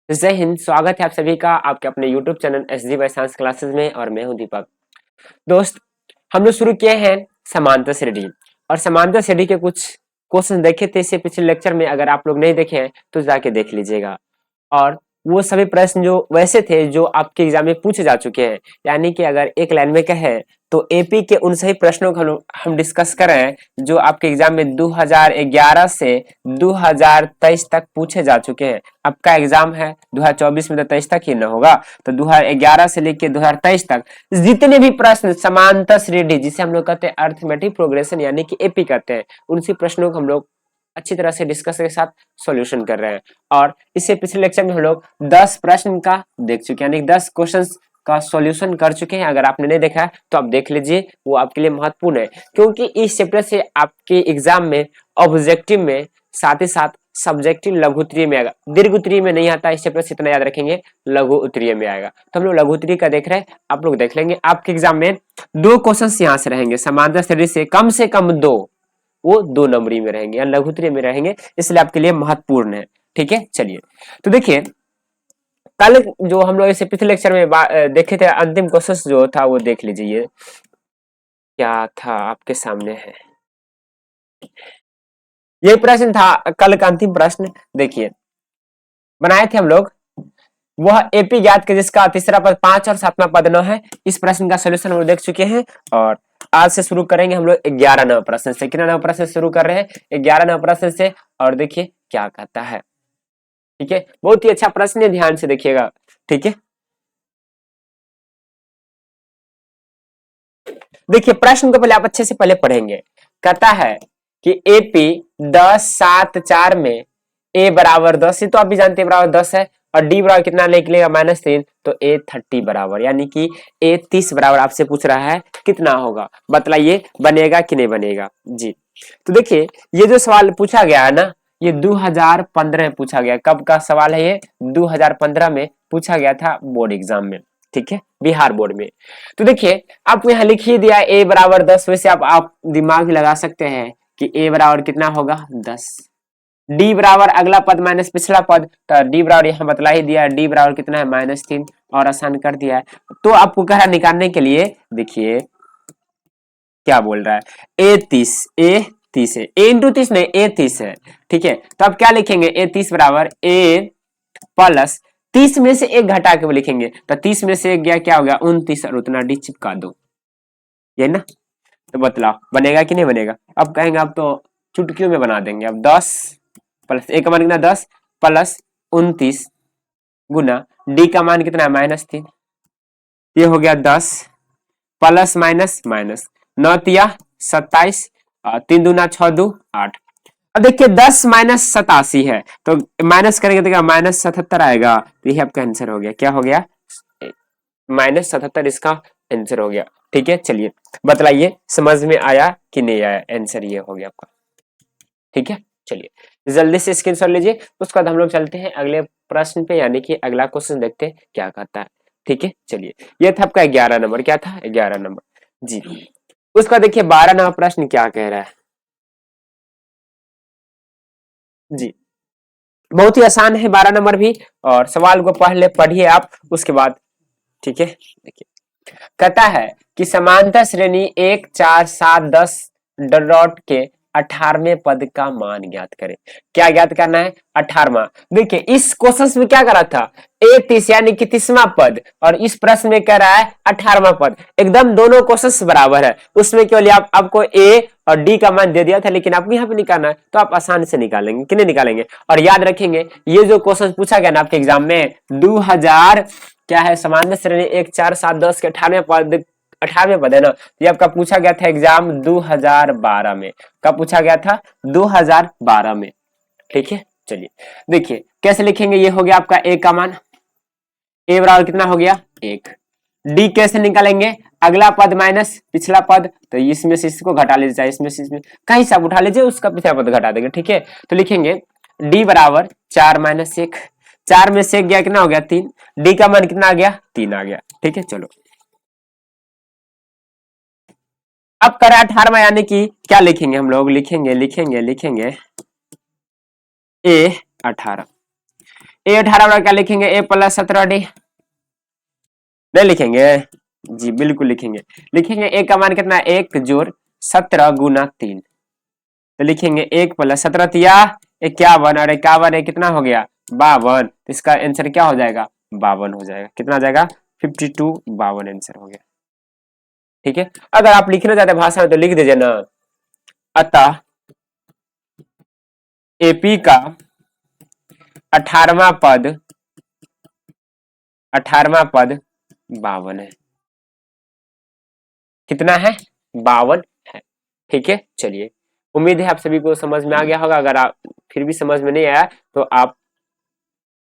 जय हिंद। स्वागत है आप सभी का आपके अपने YouTube channel SG by science classes में और मैं हूं दीपक। दोस्त, हम लोग शुरू किए हैं समांतर श्रेणी और समांतर श्रेणी के कुछ क्वेश्चन देखे थे इससे पिछले लेक्चर में। अगर आप लोग नहीं देखे हैं तो जाके देख लीजिएगा। और वो सभी प्रश्न जो वैसे थे जो आपके एग्जाम में पूछे जा चुके हैं, यानी कि अगर एक लाइन में कहे तो एपी के उन सही प्रश्नों को हम डिस्कस कर रहे हैं जो आपके एग्जाम में 2011 से 2023 तक पूछे जा चुके हैं। आपका एग्जाम है 2024 में, तो 23 तक ही न होगा, तो 2011 से लेकर 2023 तक जितने भी प्रश्न समांतर श्रेणी जिसे हम लोग कहते हैं अर्थमेटिक प्रोग्रेशन यानी कि एपी कहते हैं, उनसी प्रश्नों को हम लोग अच्छी तरह से डिस्कस के साथ सॉल्यूशन कर रहे हैं। और इससे पिछले लेक्चर में हम लोग 10 प्रश्न का देख चुके हैं, यानी 10 क्वेश्चंस का सॉल्यूशन कर चुके हैं। अगर आपने नहीं देखा है तो आप देख लीजिए, वो आपके लिए महत्वपूर्ण है, क्योंकि इस चैप्टर से आपके एग्जाम में ऑब्जेक्टिव में साथ ही साथ सब्जेक्टिव लघु उत्तरीय में आएगा। दीर्घ उत्तरीय में नहीं आता, इस चैप्टर से इतना याद रखेंगे, लघु उत्तरीय में आएगा। तो हम लोग लघु उत्तरीय का देख रहे हैं, आप लोग देख लेंगे। आपके एग्जाम में 2 क्वेश्चन यहाँ से रहेंगे, समांतर श्रेणी से कम 2, वो 2 नंबरी में रहेंगे या लघु उत्तरीय में रहेंगे, इसलिए आपके लिए महत्वपूर्ण है। ठीक है, चलिए तो देखिए, कल जो हम लोग इसे पिछले लेक्चर में देखे थे, अंतिम क्वेश्चन जो था वो देख लीजिए क्या था, आपके सामने है। ये प्रश्न था कल का अंतिम प्रश्न। देखिए, बनाए थे हम लोग, वह एपी ज्ञात के जिसका तीसरा पद 5 और 7वां पद 9 है। इस प्रश्न का सोल्यूशन हम लोग देख चुके हैं और आज से शुरू करेंगे हम लोग 11 नंबर प्रश्न से। कितना नंबर प्रश्न शुरू कर रहे हैं? 11 नंबर प्रश्न से। और देखिए क्या कहता है। ठीक है, बहुत ही अच्छा प्रश्न है, ध्यान से देखिएगा। ठीक है, देखिए प्रश्न को पहले आप अच्छे से पहले पढ़ेंगे। कहता है कि एपी 10 7 4 में ए बराबर 10, तो आप भी जानते हैं बराबर 10 है, और डी बराबर कितना निकलेगा -3, तो ए 30 बराबर, यानी कि ए 30 बराबर आपसे पूछ रहा है कितना होगा, बतलाइए बनेगा कि नहीं बनेगा जी। तो देखिए, ये जो सवाल पूछा गया है ना, ये 2015 में पूछा गया। कब का सवाल है ये? 2015 में पूछा गया था बोर्ड एग्जाम में। ठीक है, बिहार बोर्ड में। तो देखिए, आपको यहाँ लिख ही दिया ए बराबर 10, वैसे आप दिमाग लगा सकते हैं कि ए बराबर कितना होगा 10, डी बराबर अगला पद माइनस पिछला पद, तो डी बराबर यहाँ बतला ही दिया, डी बराबर कितना है -3, और आसान कर दिया है। तो आपको कह रहा निकालने के लिए, देखिए क्या बोल रहा है, ए 30 है, ए इंटू 30 नहीं, ए 30 है। ठीक है, तो आप क्या लिखेंगे, ए 30 बराबर ए प्लस 30 में से एक घटा के लिखेंगे, तो 30 में से एक गया, क्या हो गया 29, और उतना डी चिपका दो, ये ना। तो बतलाओ बनेगा कि नहीं बनेगा? अब कहेंगे आप तो चुटकियों में बना देंगे। अब 10 प्लस ए का मान कितना 10 प्लस 29 गुना डी का मान कितना है -3, ये हो गया 10 प्लस माइनस माइनस 9 तिया 27, 3 दूना 6 दू 8। अब देखिए 10 माइनस 87 है, तो माइनस करेंगे तो क्या -77 आएगा, तो ये आपका आंसर हो गया। क्या हो गया? -77 इसका आंसर हो गया। ठीक है, चलिए बतलाइए समझ में आया कि नहीं आया, आंसर ये हो गया आपका। ठीक है, चलिए जल्दी से स्क्रीनशॉट लीजिए, उसके बाद हम लोग चलते हैं अगले प्रश्न पे, यानी कि अगला क्वेश्चन देखते हैं क्या कहता है। ठीक है, चलिए ये था आपका 11 नंबर। क्या था? 11 नंबर जी। उसका देखिए 12 नंबर प्रश्न क्या कह रहा है जी। बहुत ही आसान है 12 नंबर भी, और सवाल को पहले पढ़िए आप, उसके बाद। ठीक है, देखिए कहता है कि समांतर श्रेणी 1 4 7 10 डॉट के 18वें पद का मान ज्ञात करें। क्या ज्ञात करना है? 18वां। देखिए इस क्वेश्चन में क्या करा था, ए 30 यानी कि 30वां पद, और इस प्रश्न में कह रहा है 18वां पद। एकदम दोनों क्वेश्चन बराबर है, उसमें केवल आपको ए और डी का मान दे दिया था, लेकिन आपको यहाँ पे निकालना है, तो आप आसानी से निकालेंगे कि नहीं निकालेंगे। और याद रखेंगे, ये जो क्वेश्चन पूछा गया ना आपके एग्जाम में 2000 क्या है, समांतर श्रेणी 1 4 7 10 के 18वें पद है ना, ये आपका पूछा गया था एग्जाम 2012 में। कब पूछा गया था? 2012 में। ठीक है, चलिए देखिए कैसे लिखेंगे। ये हो गया आपका ए का मान, ए बराबर कितना हो गया 1। डी कैसे निकालेंगे? अगला पद माइनस पिछला पद, तो इसमें से इसको घटा लीजिए, इसमें से इसमें कहीं सब उठा लीजिए, उसका पिछला पद घटा देंगे। ठीक है, तो लिखेंगे डी बराबर 4 - 1, 4 में से 1 गया, कितना हो गया 3, डी का मान कितना आ गया 3 आ गया। ठीक है, चलो अब करें 18वां, यानी कि क्या लिखेंगे हम लोग, लिखेंगे ए 18। ए 18 बराबर क्या लिखेंगे, ए प्लस 17d। नहीं लिखेंगे जी, बिल्कुल लिखेंगे। लिखेंगे ए का मान कितना है, 1 जोड़ 17 गुना 3। तो लिखेंगे 1 प्लस 17 तिया 51 और 51 है कितना हो गया 52। तो इसका आंसर क्या हो जाएगा 52 हो जाएगा। कितना आ जाएगा 52, 52 आंसर हो गया। ठीक है, अगर आप लिखना चाहते हैं भाषा में तो लिख दीजिए ना, अतः एपी का 18वां पद 52 है। कितना है 52 है। ठीक है, चलिए उम्मीद है आप सभी को समझ में आ गया होगा। अगर आप फिर भी समझ में नहीं आया तो आप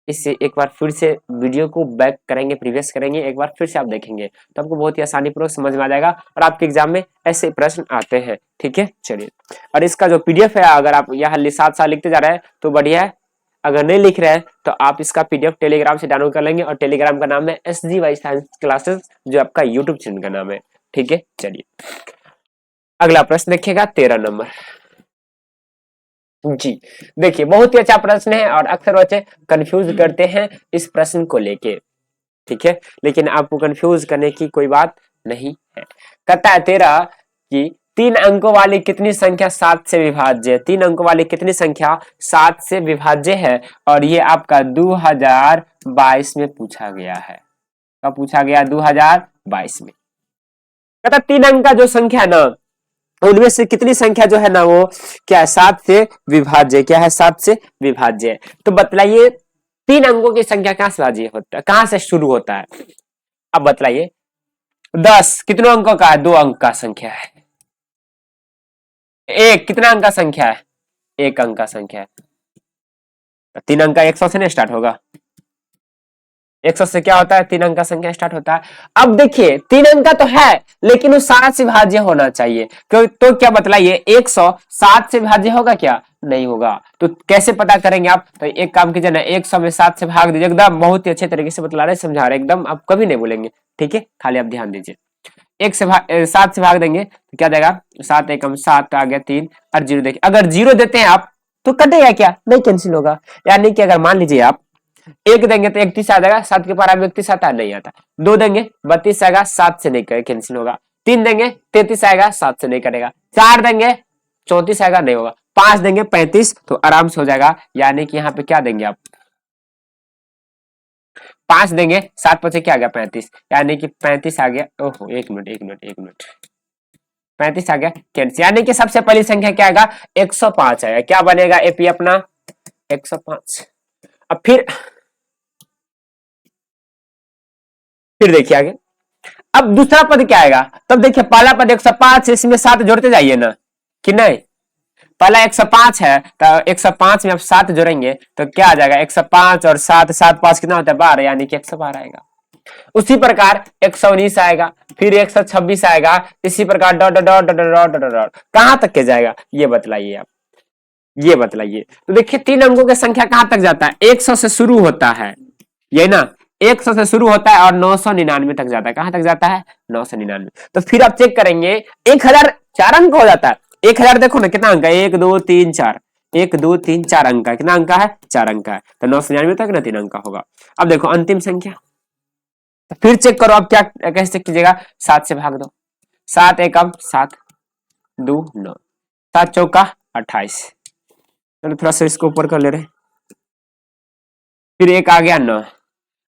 इससे एक बार फिर से वीडियो को बैक करेंगे, प्रीवियस करेंगे, एक बार फिर से आप देखेंगे तो आपको बहुत ही आसानी पूर्वक समझ में आ जाएगा और आपके एग्जाम में ऐसे प्रश्न आते हैं। ठीक है, चलिए, और इसका जो पीडीएफ है अगर आप यहाँ साथ साथ लिखते जा रहे हैं तो बढ़िया है, अगर नहीं लिख रहे हैं तो आप इसका पीडीएफ टेलीग्राम से डाउनलोड कर लेंगे और टेलीग्राम का नाम है SGY साइंस क्लासेस, जो आपका यूट्यूब चैनल का नाम है। ठीक है, चलिए अगला प्रश्न देखिएगा 13 नंबर। जी देखिए, बहुत ही अच्छा प्रश्न है और अक्सर बच्चे कंफ्यूज करते हैं इस प्रश्न को लेके। ठीक है, लेकिन आपको कंफ्यूज करने की कोई बात नहीं है। कहता है 13 कि 3 अंकों वाली कितनी संख्या 7 से विभाज्य है। 3 अंकों वाली कितनी संख्या 7 से विभाज्य है, और ये आपका 2022 में पूछा गया है। कब पूछा गया 2022 में। कहता 3 अंक का जो संख्या है ना, उनमें से कितनी संख्या जो है ना वो क्या है 7 से विभाज्य। क्या है 7 से विभाज्य है। तो बतलाइए 3 अंकों की संख्या कहां से विभाज्य होता है, कहां से शुरू होता है। अब बतलाइए 10 कितने अंकों का है, 2 अंक का संख्या है। 1 कितना अंक का संख्या है, 1 अंक का संख्या है। 3 अंक का 100 से नहीं स्टार्ट होगा, 100 से क्या होता है 3 अंक का संख्या स्टार्ट होता है। अब देखिए 3 अंक का तो है लेकिन वो 7 से विभाज्य होना चाहिए। तो क्या बतलाइए 100 7 से विभाज्य होगा क्या, नहीं होगा। तो कैसे पता करेंगे आप, तो एक काम कीजिए ना, 100 में 7 से भाग दीजिए। एकदम बहुत ही अच्छे तरीके से बतला रहे, समझा रहे, एकदम आप कभी नहीं बोलेंगे। ठीक है, खाली आप ध्यान दीजिए। 7 से भाग देंगे तो क्या देगा 7 एकम 7 आ गया 3 और 0 देखिए, अगर 0 देते हैं आप तो कटेगा क्या, नहीं कैंसिल होगा। यानी कि अगर मान लीजिए आप 1 देंगे तो 31 आ जाएगा, 7 के पारा में 31 आता है, नहीं आता। 2 देंगे 32 आएगा, 7 से नहीं कैंसिल होगा। 3 देंगे 33 आएगा, 7 से नहीं कटेगा। 4 देंगे 34 आएगा, नहीं होगा। 5 देंगे 35 तो आराम से हो जाएगा। यानी कि यहाँ पे क्या देंगे आप 5 देंगे, 7 पचे क्या आ गया 35, यानी कि 35 आ गया। ओहो एक मिनट 35 आ गया कैंसिल। यानी कि सबसे पहली संख्या क्या आएगा 105 आएगा। क्या बनेगा एपी अपना 105। अब फिर देखिए आगे, अब दूसरा पद क्या आएगा। तब देखिए पहला पद 105, इसमें 7 जोड़ते जाइए ना कि नहीं। पहला 105 है तो 105 में आप 7 जोड़ेंगे तो क्या आ जाएगा 105 और 7 7 5 कितना होता है 12, यानी कि 112 आएगा। उसी प्रकार 119 आएगा, फिर 126 आएगा, इसी प्रकार dot dot dot dot dot dot कहां तक के जाएगा ये बतलाइए आप, ये बताइए। तो देखिए 3 अंकों की संख्या कहां तक जाता है 100 से शुरू होता है, ये ना 100 से शुरू होता है और 999 तक जाता है। कहां तक जाता है 999। तो फिर आप चेक करेंगे 1000 4 अंक हो जाता है। 1000 देखो ना कितना अंक है 1 2 3 4, 1 2 3 4 अंक है। कितना अंक है 4 अंक है, तो 999 तक ना 3 अंक होगा। अब देखो अंतिम संख्या, तो फिर चेक करो आप क्या कैसे कीजिएगा 7 से भाग दो। 7 एकम 7 2 9, 7 चौका 28। चलो थोड़ा सा इसको ऊपर कर ले रहे, फिर एक आ गया 9।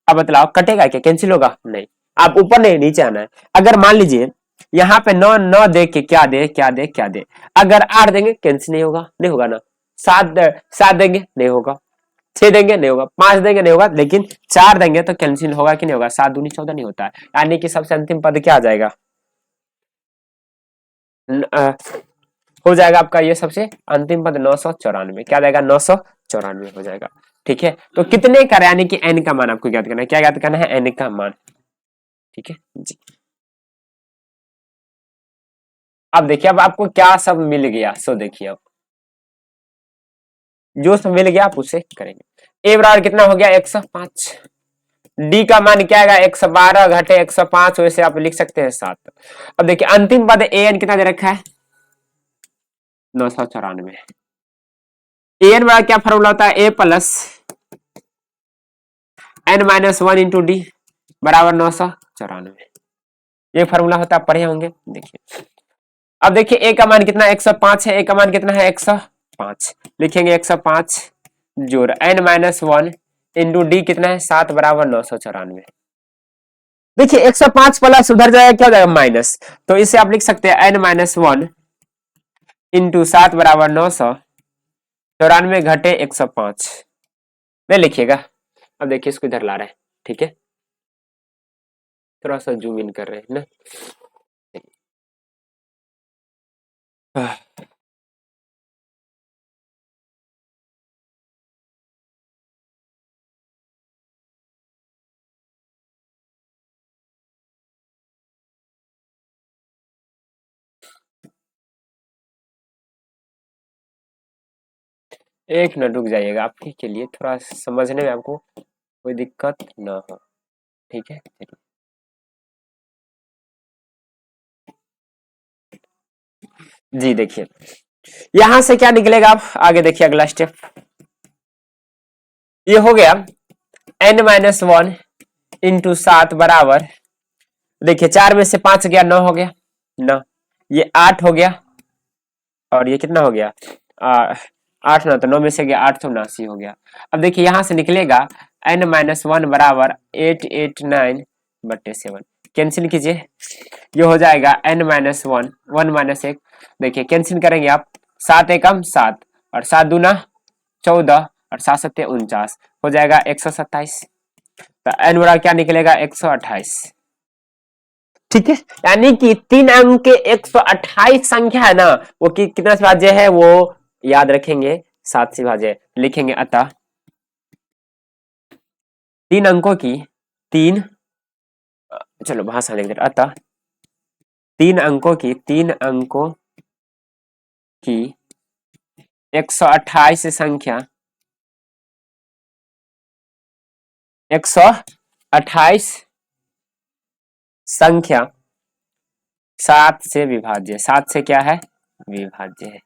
अब बतलाओ कटेगा क्या, कैंसिल होगा नहीं। आप ऊपर नहीं नीचे आना है। अगर मान लीजिए यहाँ पे 9 9 दे के क्या दे क्या दे क्या दे, अगर 8 देंगे कैंसिल नहीं होगा, नहीं होगा ना। 7 देंगे नहीं होगा, 6 देंगे नहीं होगा, 5 देंगे नहीं होगा, लेकिन 4 देंगे तो कैंसिल होगा कि नहीं होगा। 7 दूनी 14 नहीं होता है। यानी कि सबसे अंतिम पद क्या आ जाएगा हो जाएगा आपका ये सबसे अंतिम पद 994। क्या जाएगा 994 हो जाएगा। ठीक है, तो कितने का यानी कि एन का मान आपको ज्ञात करना है। क्या ज्ञात करना है एन का मान। ठीक है जी, अब देखिए अब आपको क्या सब मिल गया। सो देखिए अब जो सब मिल गया आप उसे करेंगे। ए बराबर कितना हो गया 105। डी का मान क्या आएगा 112 घटे 105, वैसे आप लिख सकते हैं 7। अब देखिए अंतिम पद ए एन कितना दे रखा है 994। ए एन बराबर क्या फॉर्मूला होता है ए प्लस n-1 इंटू डी बराबर 994। ये फॉर्मूला होता है, पढ़े होंगे। देखिए अब देखिए ए का मान कितना है 105 है, ए का मान कितना है 105, लिखेंगे 105 जोड़ n-1 इंटू डी कितना है 7 बराबर 994। देखिए 105 प्लस उधर जाएगा क्या हो जाएगा माइनस, तो इसे आप लिख सकते हैं n-1 इंटू 7 बराबर 994 घटे 105 में लिखिएगा। अब देखिए इसको इधर ला रहे हैं, ठीक है, थोड़ा सा जूम इन कर रहे हैं ना। एक मिनट रुक जाइएगा, आपके के लिए थोड़ा समझने में आपको कोई दिक्कत ना हो, ठीक है। जी देखिए यहां से क्या निकलेगा, आप आगे देखिए अगला स्टेप। ये हो गया n-1 इंटू 7 बराबर, देखिए 4 में से 5 गया 9 हो गया 9, ये 8 हो गया और ये कितना हो गया 8 ना, तो 9 में से गया 8 तो 79 हो गया। अब देखिए यहां से निकलेगा n-1 बराबर 889/7, कैंसिल कीजिए, ये हो जाएगा n-1 1 माइनस 1, देखिए कैंसिल करेंगे आप, 7 एकम 7 और 7 दूना 14 और 7 सत्ते 49 हो जाएगा 127, तो n बराबर क्या निकलेगा 128, ठीक है। यानी कि 3 अंक के 128 संख्या है ना, वो कितना से भाज्य है वो याद रखेंगे, 7 से भाज्य लिखेंगे। अतः 3 अंकों की 3, चलो भाषा लिख दे, अतः 3 अंकों की 128 संख्या 128 संख्या 7 से विभाज्य, 7 से क्या है विभाज्य है।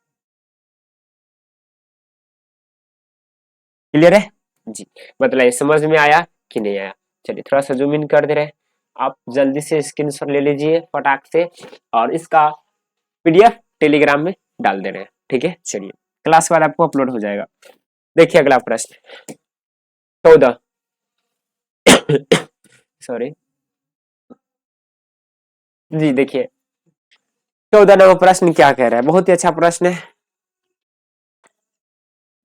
क्लियर है जी, मतलब ये समझ में आया कि नहीं आया। चलिए थोड़ा सा जूम इन कर दे रहे हैं, आप जल्दी से स्क्रीनशॉट ले लीजिए फटाक से और इसका पीडीएफ टेलीग्राम में डाल दे रहे हैं, ठीक है। चलिए क्लास के बाद आपको अपलोड हो जाएगा। देखिए अगला प्रश्न 14 सॉरी जी, देखिए 14 नंबर प्रश्न क्या कह रहा है, बहुत ही अच्छा प्रश्न है।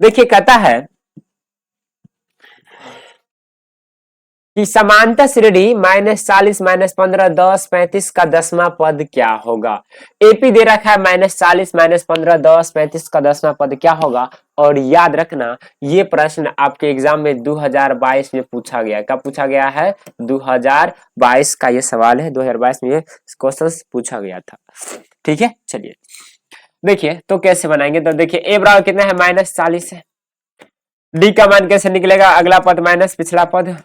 देखिए कहता है कि समांतर श्रेणी -40 -15 10 35 का 10वां पद क्या होगा। एपी दे रखा है -40 -15 10 35 का 10वां पद क्या होगा। और याद रखना ये प्रश्न आपके एग्जाम में 2022 में पूछा गया है। कब पूछा गया है 2022 का ये सवाल है, 2022 में ये क्वेश्चन पूछा गया था, ठीक है। चलिए देखिए तो कैसे बनाएंगे, तो देखिए ए बराबर कितना है -40 है, डी का मान कैसे निकलेगा, अगला पद माइनस पिछला पद,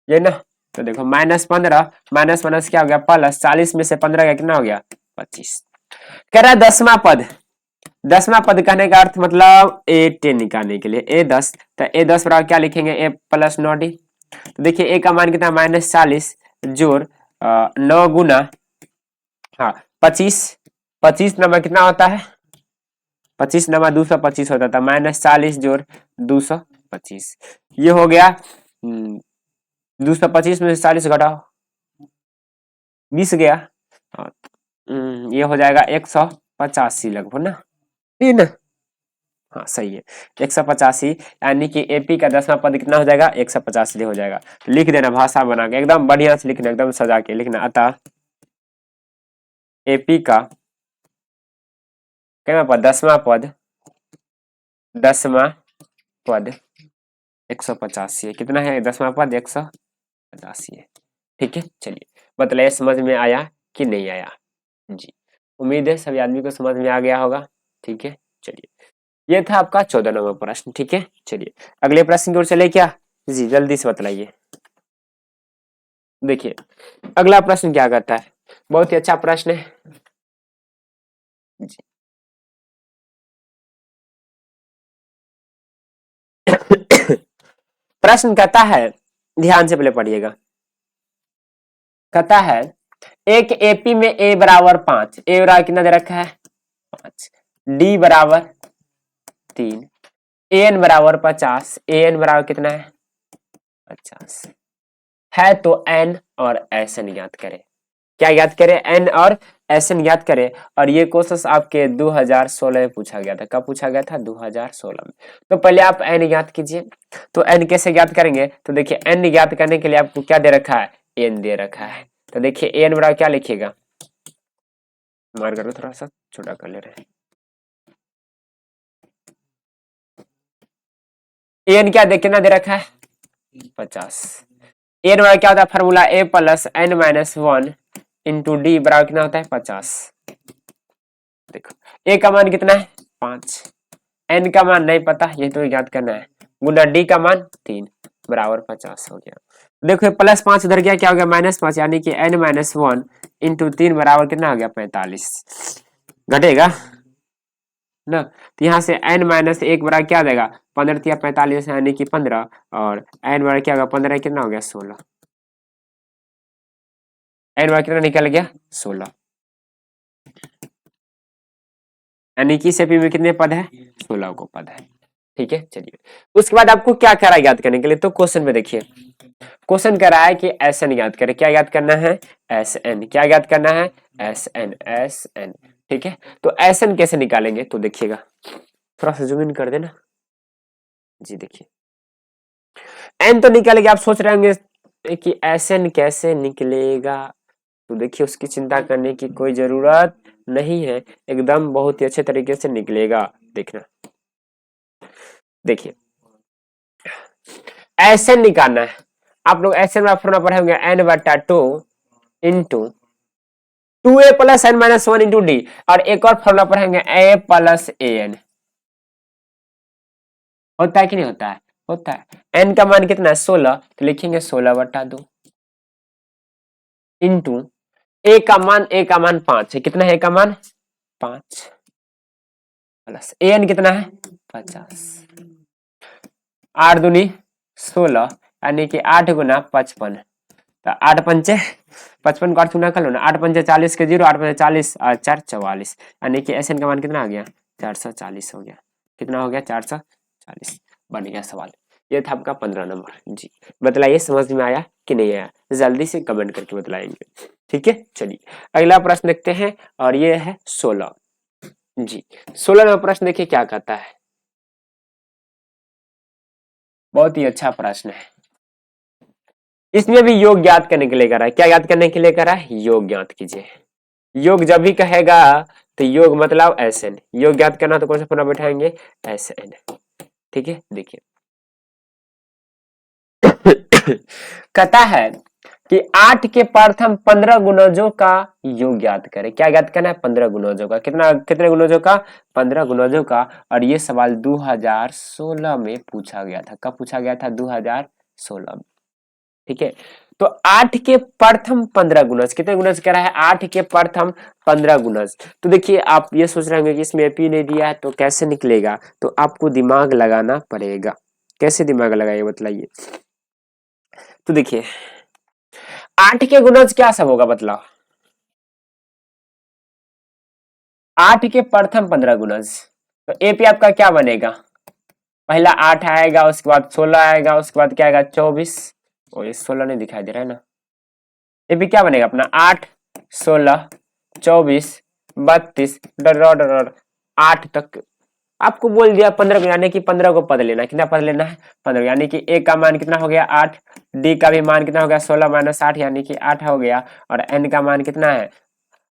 ये ना, तो देखो -15 माइनस क्या हो गया प्लस 40 में से 15 का कितना हो गया 25। कह रहा है 10वां पद, 10वां पद कहने का अर्थ मतलब ए10 निकालने के लिए ए10, तो ए10 बराबर क्या लिखेंगे ए प्लस 9d। तो देखिए ए का मान कितना -40 जोड़ 9 गुना हाँ 25, 25 नंबर कितना होता है 25 नंबर 225 होता था, -40 जोड़ 225, ये हो गया 225 में से 40 घटाओ 20 गया, हाँ, ये हो जाएगा 185 लगभग ना, ठीक ना, हाँ सही है 185, यानी कि एपी का 10वां पद कितना हो जाएगा 185 हो जाएगा। लिख देना भाषा बना के एकदम बढ़िया से लिखना, एकदम सजा के लिखना। अतः एपी का क्या पद 10वां पद 185 है, कितना है 10वां पद 185 है, ठीक है। चलिए मतलब समझ में आया कि नहीं आया जी, उम्मीद है सभी आदमी को समझ में आ गया होगा, ठीक है। चलिए ये था आपका 14 नंबर प्रश्न, ठीक है। चलिए अगले प्रश्न की ओर चले क्या जी, जल्दी से बतलाइए। देखिए अगला प्रश्न क्या कहता है, बहुत ही अच्छा प्रश्न है जी। प्रश्न कहता है, ध्यान से पहले पढ़िएगा, कहता है एक एपी में ए बराबर 5, ए बराबर कितना दे रखा है 5, डी बराबर 3, एन बराबर 50, एन बराबर कितना है 50 है, तो एन और एस एन ज्ञात करें। क्या ज्ञात करें, एन और एस एन ज्ञात करें। और ये क्वेश्चन आपके 2016 में पूछा गया था। कब पूछा गया था 2016 में। तो पहले आप एन ज्ञात कीजिए। तो एन कैसे ज्ञात करेंगे, तो देखिए एन ज्ञात करने के लिए आपको क्या दे रखा है, एन दे रखा है। तो देखिए एन बराबर क्या लिखिएगा, मार करो थोड़ा सा छोटा कर ले रहे हैं। एन क्या कितना दे रखा है 50। एन बराबर क्या होता है formula, A plus N minus 1 into D बराबर कितना होता है 50। देखो ए का मान कितना है 5, एन का मान नहीं पता, ये तो याद करना है, गुना डी का मान 3 बराबर 50 हो गया। देखो प्लस 5 उधर गया, क्या हो गया -5, यानी कि एन माइनस 1 इंटू 3 बराबर कितना हो गया 45, घटेगा ना। तो यहाँ से एन माइनस 1 बराबर क्या देगा 15 या 45 यानी कि 15, और एन बराबर क्या होगा 15 कितना हो गया 16, एन बराबर कितना निकल गया 16, यानी कि इस एपी में कितने पद है 16 को पद है। ठीक है, चलिए उसके बाद आपको क्या कह रहा है याद करने के लिए, तो क्वेश्चन में देखिए, क्वेश्चन कह रहा है कि एस एन याद करें। क्या याद करना है एस एन, क्या याद करना है एस एन, एस एन। ठीक है, तो एस एन कैसे निकालेंगे, तो देखिएगा थोड़ा सा जूम इन कर देना जी। देखिए एन तो निकलेगा, आप सोच रहे होंगे कि एस एन कैसे निकलेगा, तो देखिए उसकी चिंता करने की कोई जरूरत नहीं है, एकदम बहुत ही अच्छे तरीके से निकलेगा। देखना, देखिए एस एन निकालना है, आप लोग एस एन फॉर्मूला पढ़े होंगे एन बटा 2 into 2a plus N minus 1 into d, और एक और फॉर्मूला पढ़ेंगे ए प्लस ए एन। होता है कि नहीं होता है, होता है। एन का मान कितना है 16, तो लिखेंगे 16 बटा 2 इंटू ए का मान 5 है, कितना है ए का मान 5, प्लस ए एन कितना है 50, 8 दूनी 16 यानी कि 8 गुना 55, तो 8 पंचे 55 को 8 गुना कर लो ना, 8 पंचे 40 के 0, 8 पंचे 40 और 4 44, यानी कि एस एन का मान कितना आ गया 440 हो गया। कितना हो गया 440। बन गया सवाल। ये था आपका 15 नंबर जी। बतलाइए समझ में आया कि नहीं आया, जल्दी से कमेंट करके बतलाएंगे। ठीक है, चलिए अगला प्रश्न देखते हैं, और ये है 16 जी। 16 नंबर प्रश्न देखिए क्या कहता है, बहुत ही अच्छा प्रश्न है। इसमें भी योग ज्ञात करने के लिए करा है। क्या याद करने के लिए करा है, योग ज्ञात कीजिए। योग जब भी कहेगा तो योग मतलब एस एन, योग ज्ञात करना तो कौन सा फॉर्मूला बैठाएंगे एस एन। ठीक है, देखिए कहता है कि 8 के प्रथम 15 गुणजों का योग ज्ञात करें। क्या ज्ञात करना है 15 गुणजों का, कितने गुणजों का 15 गुणजों का। और ये सवाल 2016 में पूछा गया था। कब पूछा गया था 2016 में। ठीक है, तो 8 के प्रथम 15 गुणज, कितने गुणज कह रहा है 8 के प्रथम 15 गुणज। तो देखिए आप ये सोच रहे होंगे कि इसमें एपी नहीं दिया है तो कैसे निकलेगा, तो आपको दिमाग लगाना पड़ेगा। कैसे दिमाग लगाइए बतलाइए। तो देखिए 8 के गुणज क्या सब होगा बतलाओ, 8 के प्रथम 15 गुणज, तो एपी आपका क्या बनेगा, पहला 8 आएगा, उसके बाद 16 आएगा, उसके बाद क्या आएगा 24, और ये 16 नहीं दिखाई दे रहा है ना। एपी क्या बनेगा अपना 8 16 24 32 डर 8 तक आपको बोल दिया 15 को, यानी कि 15 को पद लेना। कितना पद लेना है 15, यानी कि ए का मान कितना हो गया 8, डी का भी मान कितना हो गया 16 माइनस 8 यानी कि 8 हो गया, और एन का मान कितना है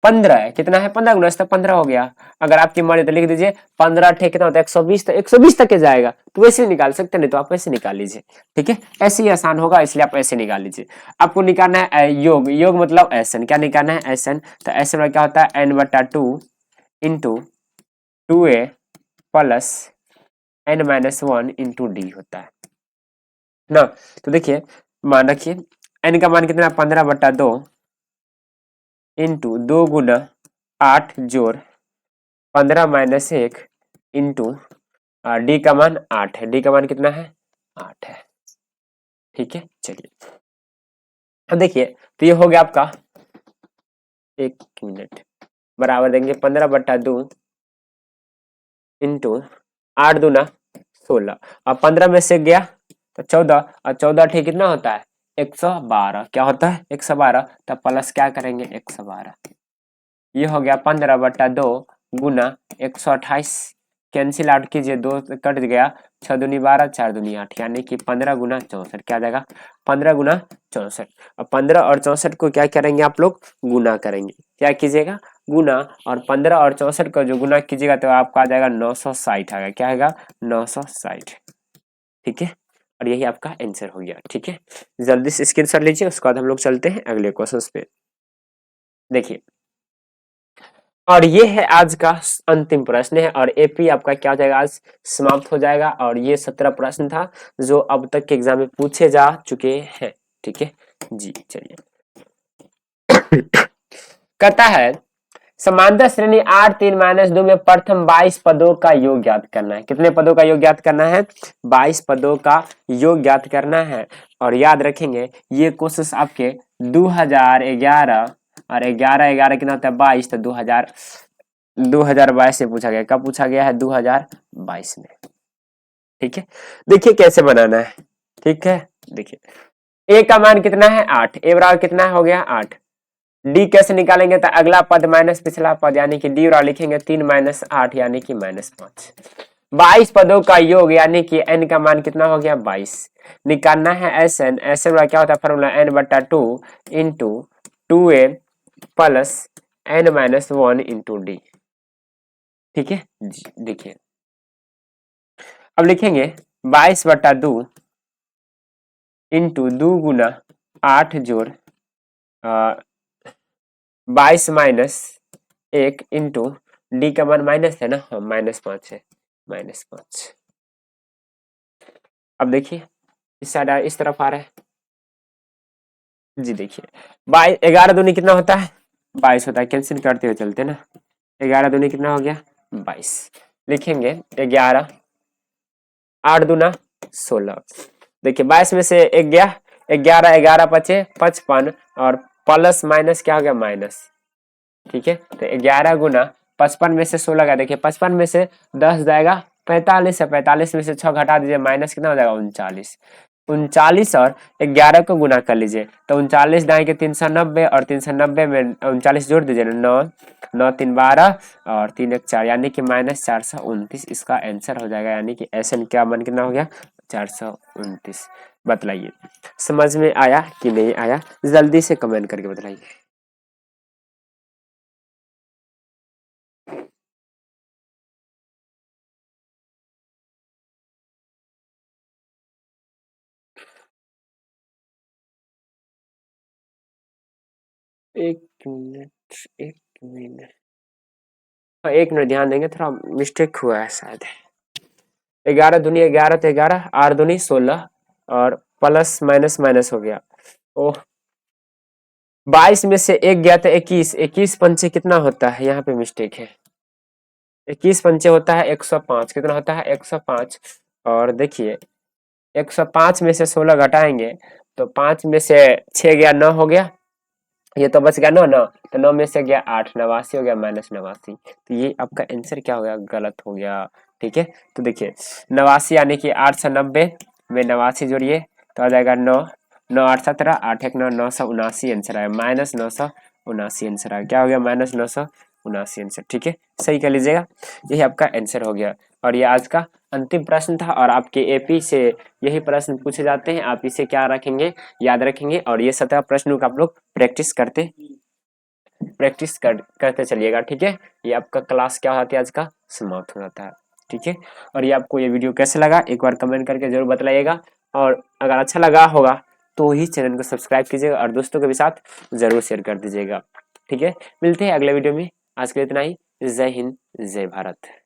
15 है। कितना है 15 गुना तक 15 हो गया। अगर आपकी मर्जी तो लिख दीजिए 15 ठे कितना होता है 120, तो 120 तक के जाएगा, तो वैसे ही निकाल सकते नहीं तो आप ऐसे निकाल लीजिए। ठीक है, ऐसे ही आसान होगा, इसलिए आप ऐसे निकाल लीजिए। आपको निकालना है योग, योग मतलब एस एन। क्या निकालना है एस एन, तो एस एन क्या होता है एन बटा 2 into 2a plus N minus 1 into d होता है ना। तो देखिए मान रखिए एन का मान कितना 15 बटा 2 इंटू 2 गुना 8 जोड़ 15 माइनस 1 इंटू डी का मान 8 है। डी का मान कितना है 8 है। ठीक है, चलिए अब देखिए, तो ये हो गया आपका 1 मिनट, बराबर देंगे 15/2 इंटू 8 दूना 16, अब 15 में से गया तो 14, और 14 ठीक कितना होता है 112, क्या होता है 112, तब प्लस क्या करेंगे 112, ये हो गया 15/2 गुना 128, कैंसिल आउट कीजिए, 2 कट गया, 6 दूनी 12, 4 दूनी 8, यानी कि 15 गुना 64, क्या आ जाएगा 15 गुना 64। अब 15 और 64 को क्या करेंगे आप लोग गुना करेंगे, क्या कीजिएगा गुना, और 15 और 64 को जो गुना कीजिएगा तो आपका आ जाएगा 960 आएगा, क्या आएगा 960, ठीक है, और यही आपका आंसर हो गया, ठीक है, जल्दी से स्क्रीनशॉट लीजिए, उसके बाद हम लोग चलते हैं अगले क्वेश्चन पे। देखिए, और ये है आज का अंतिम प्रश्न है, और एपी आपका क्या हो जाएगा आज समाप्त हो जाएगा, और ये 17 प्रश्न था जो अब तक के एग्जाम में पूछे जा चुके हैं, ठीक है जी, चलिए कहता है समांतर श्रेणी 8 3 -2 में प्रथम 22 पदों का योग ज्ञात करना है, कितने पदों का योग ज्ञात करना है 22 पदों का योग ज्ञात करना है, और याद रखेंगे ये क्वेश्चन आपके 2011 और 11 कितना होता है 22, तो 2022 से पूछा गया, कब पूछा गया है 2022 में, ठीक है, देखिए कैसे बनाना है, ठीक है, देखिए ए का मान कितना है 8, ए बराबर कितना हो गया 8, डी कैसे निकालेंगे तो अगला पद माइनस पिछला पद, यानी कि डी बराबर लिखेंगे 3 - 8 यानी कि -5, 22 पदों का योग यानी कि एन का मान कितना हो गया 22, निकालना है एस एन, एस एन क्या होता है formula n/2 into 2a plus n-1 into D, ठीक है जी, देखिए अब लिखेंगे 22/2 इंटू 2 गुना 8 जोड़ 22 - 1 इंटू डी का मान माइनस है ना, हाँ -5 है, -5, अब देखिए इस साइड इस तरफ आ रहा है जी, देखिए 11 दूनी कितना होता है 22 होता है, कैंसिल करते हुए चलते ना, 11 दूनी कितना हो गया 22, लिखेंगे 11, 8 दूना 16, देखिए 22 में से एक गया 11, 11 बचे 55, और प्लस माइनस क्या हो गया माइनस, ठीक है, तो 11 गुना 55 में से 16 का, देखिए 55 में से 10 जाएगा 45 है, 45 में से 6 घटा दीजिए, माइनस कितना हो जाएगा 39, 39 और 11 को गुना कर लीजिए, तो 39 दाएं के 390, और 390 में 39 जोड़ दीजिए, 9 9 3 12 और 3 1 4, यानी कि -429 इसका आंसर हो जाएगा, यानी कि एसएन क्या मान कितना हो गया 429, बतलाइए समझ में आया कि नहीं आया, जल्दी से कमेंट करके बतलाइए। एक मिनट, एक मिनट, हाँ 1 मिनट ध्यान देंगे, थोड़ा मिस्टेक हुआ है शायद, 11 दूनी 11 तो 11, 8 दूनी 16, और प्लस माइनस माइनस हो गया, ओह 22 में से एक गया तो 21, 21 पंचे कितना होता है, यहाँ पे मिस्टेक है, 21 पंचे होता है 105, कितना होता है 105, और देखिए 105 में से 16 घटाएंगे तो 5 में से 6 गया 9 हो गया, ये तो बच गया 9 9, तो 9 में से गया 8, 89 हो गया -89, तो ये आपका आंसर क्या हो गया गलत हो गया, ठीक है, तो देखिए 89 यानी कि 8 से 90 में 89 जोड़िए तो आ जाएगा 9 9 8 17 8 1 9 979 आंसर आया, -979 आंसर आया, क्या हो गया -979 आंसर, ठीक है, सही कर लीजिएगा, यही आपका आंसर हो गया, और ये आज का अंतिम प्रश्न था, और आपके एपी से यही प्रश्न पूछे जाते हैं, आप इसे क्या रखेंगे याद रखेंगे, और ये 17 प्रश्नों का आप लोग प्रैक्टिस करते चलिएगा, ठीक है, ये आपका क्लास क्या होता है आज का समाप्त हो जाता है, ठीक है, और ये आपको ये वीडियो कैसे लगा एक बार कमेंट करके जरूर बताइएगा, और अगर अच्छा लगा होगा तो ही चैनल को सब्सक्राइब कीजिएगा, और दोस्तों के भी साथ जरूर शेयर कर दीजिएगा, ठीक है, मिलते हैं अगले वीडियो में, आज के लिए इतना ही, जय हिंद जय भारत।